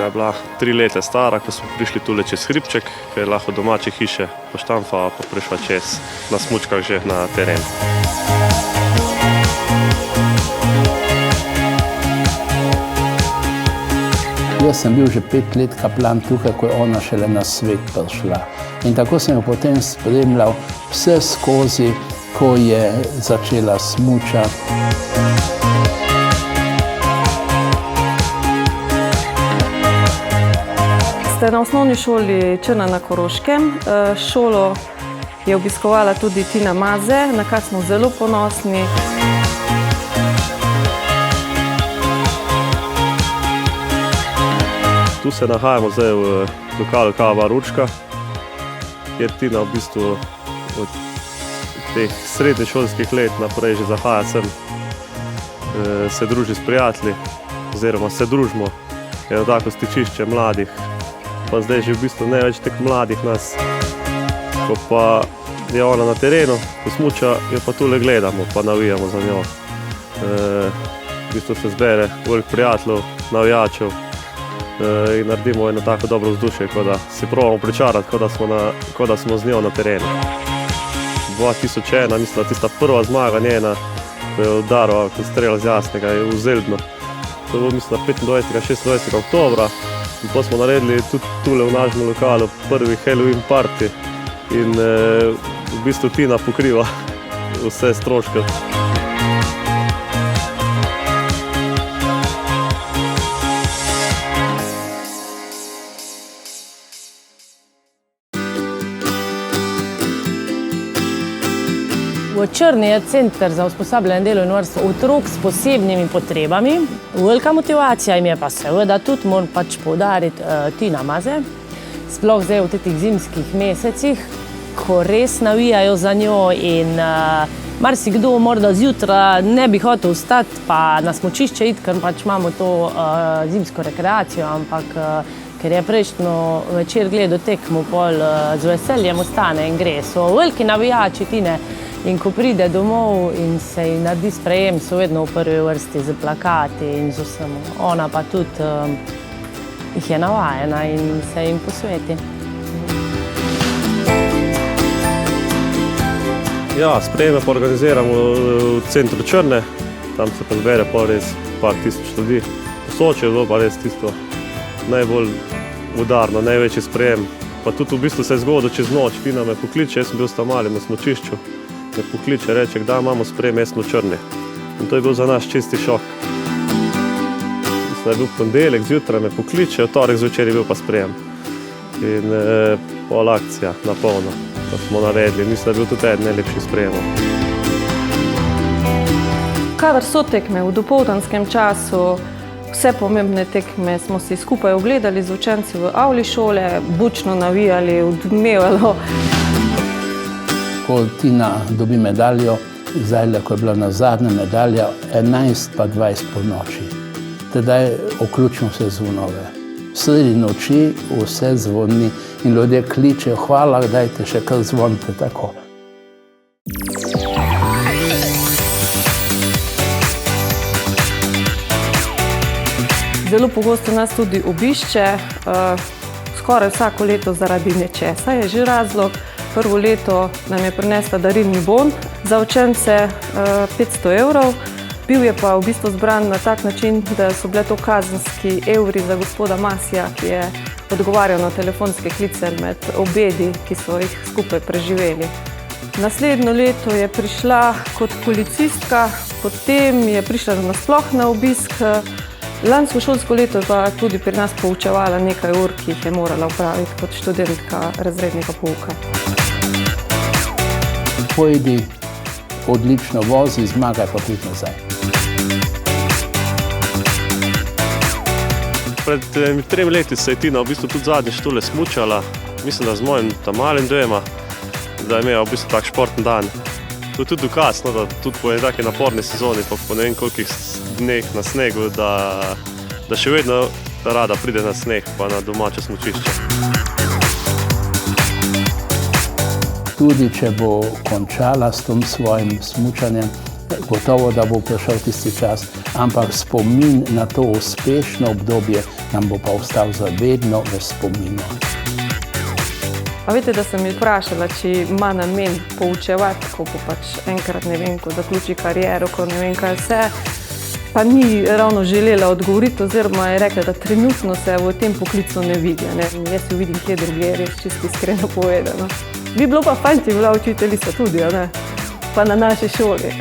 tega je bila 3 leta stara, ko smo prišli tule čez hribček, ker je lahko domače hiše poštamfala, pa prišla čez na smučkah že na teren. Jaz sem bil že 5 let kaplan tukaj, ko je ona šele na svet prišla. In tako sem jo potem spremljal vse skozi, ko je začela smučati. Ste na osnovni šoli Črna na Koroškem. Šolo je obiskovala tudi Tina Maze, na kar smo zelo ponosni. Tu se nahajamo zdaj v lokalu Kava Ručka, kjer Tina v bistvu od teh srednješolskih let naprej že zahaja sem, se druži s prijatelji, oziroma se družimo, je tako stičišče mladih, pa zdaj že v bistvu ne več tek mladih nas. Ko pa je ona na terenu, ko smuča, jo pa tule gledamo, pa navijamo za njo. V bistvu se zbere veliko prijateljev, navijačev, in naredimo eno tako dobro vzdušje, ko da si probamo pričarati, ko da smo z njo na terenu. 2001, mislim, tista prva zmaga njena, ko je udarila kot strel z jasnega, je v Zeldno. To je bilo, mislim, 25. 26. oktobra. In to smo naredili tudi tule v našem lokalu prvi Halloween party. In v bistvu Tina pokriva vse stroške. V Črni je center za usposabljanje delo in varstvo otrok s posebnimi potrebami. Velika motivacija jim je pa seveda tudi, moram pač poudariti, Tina Maze. Sploh zdaj v teh zimskih mesecih, ko res navijajo za njo in marsikdo morda zjutraj ne bi hotel vstati pa na smučišče iti, ker pač imamo to zimsko rekreacijo, ampak ker je prejšnjo večer gledal tekmo, pol z veseljem ostane in gre. So veliki navijači Tine. In ko pride domov in se ji naredi sprejem, so vedno v prvi vrsti z plakati in z vsem. Ona pa tudi jih je navajena in se jim posveti. Ja, sprejeme pa organiziramo v centru Črne. Tam se pa zbere pa res par tisoč ljudi. V Soči je bilo pa res tisto najbolj udarno, največji sprejem. Pa tudi v bistvu se je zgodilo čez noč. Tina me pokliče, jaz sem bil sta mali na smučišču. Me pokliče, reče, kdaj imamo sprejem, jaz smo v Črni. In to je bil za nas čisti šok. Mislim, da je bil ponedeljek, zjutraj me pokliče, v torek zvečer je bil pa sprejem. In pol akcija na polno, to smo naredili. Mislim, da je bil tudi eden najlepših sprejemov. Kadar so tekme v dopoldanskem času, vse pomembne tekme smo si skupaj ogledali z učenci v avli šole, bučno navijali, odmevalo. Ko Tina dobi medaljo, zdaj, ko je bila na zadnja medalja, 11 pa 20 po noči. Tedaj vključimo vse zvonove. Sredi noči vse zvoni in ljudje kličejo, hvala, dajte še kar zvonite tako. Zelo pogosto nas tudi obišče, skoraj vsako leto zaradi nečesa je že razlog. Prvo leto nam je prinesla darilni bon za učence 500 evrov. Bil je pa v bistvu zbran na tak način, da so bile to kazenski evri za gospoda Masija, ki je odgovarjal na telefonske klice med obedi, ki so jih skupaj preživeli. Naslednjo leto je prišla kot policistka, potem je prišla nasploh na obisk. Lansko šolsko leto je pa tudi pri nas poučevala nekaj ur, ki jih je morala opraviti kot študentka razrednega pouka. Pojdi, odlično vozi, zmagaj pa pridi nazaj. Pred 3 leti se je Tina v bistvu tudi zadnjič tule smučala, mislim, da z mojim malim dvema, da je imela v bistvu tak športni dan. To je tudi dokaz, da tudi po eni taki naporni sezoni, pa po ne vem kolikih dneh na snegu, da še vedno rada pride na sneg pa na domače smučišče. Tudi če bo končala s tem svojim smučanjem, Gotovo, da bo prišel tisti čas, ampak spomin na to uspešno obdobje nam bo pa ostal za vedno v spominu. A veste, da sem jih vprašala, če ima namen poučevati, ko bo pač enkrat, ne vem, ko zaključi kariero, ko ne vem kaj vse, pa ni ravno želela odgovoriti, oziroma je rekla, da trenutno se v tem poklicu ne vidi. Ne? Jaz jo vidim kje drugje, res čisto iskreno povedano. Bi bilo pa fajn, če bi bila učiteljica tudi, ne? Pa na naši šoli.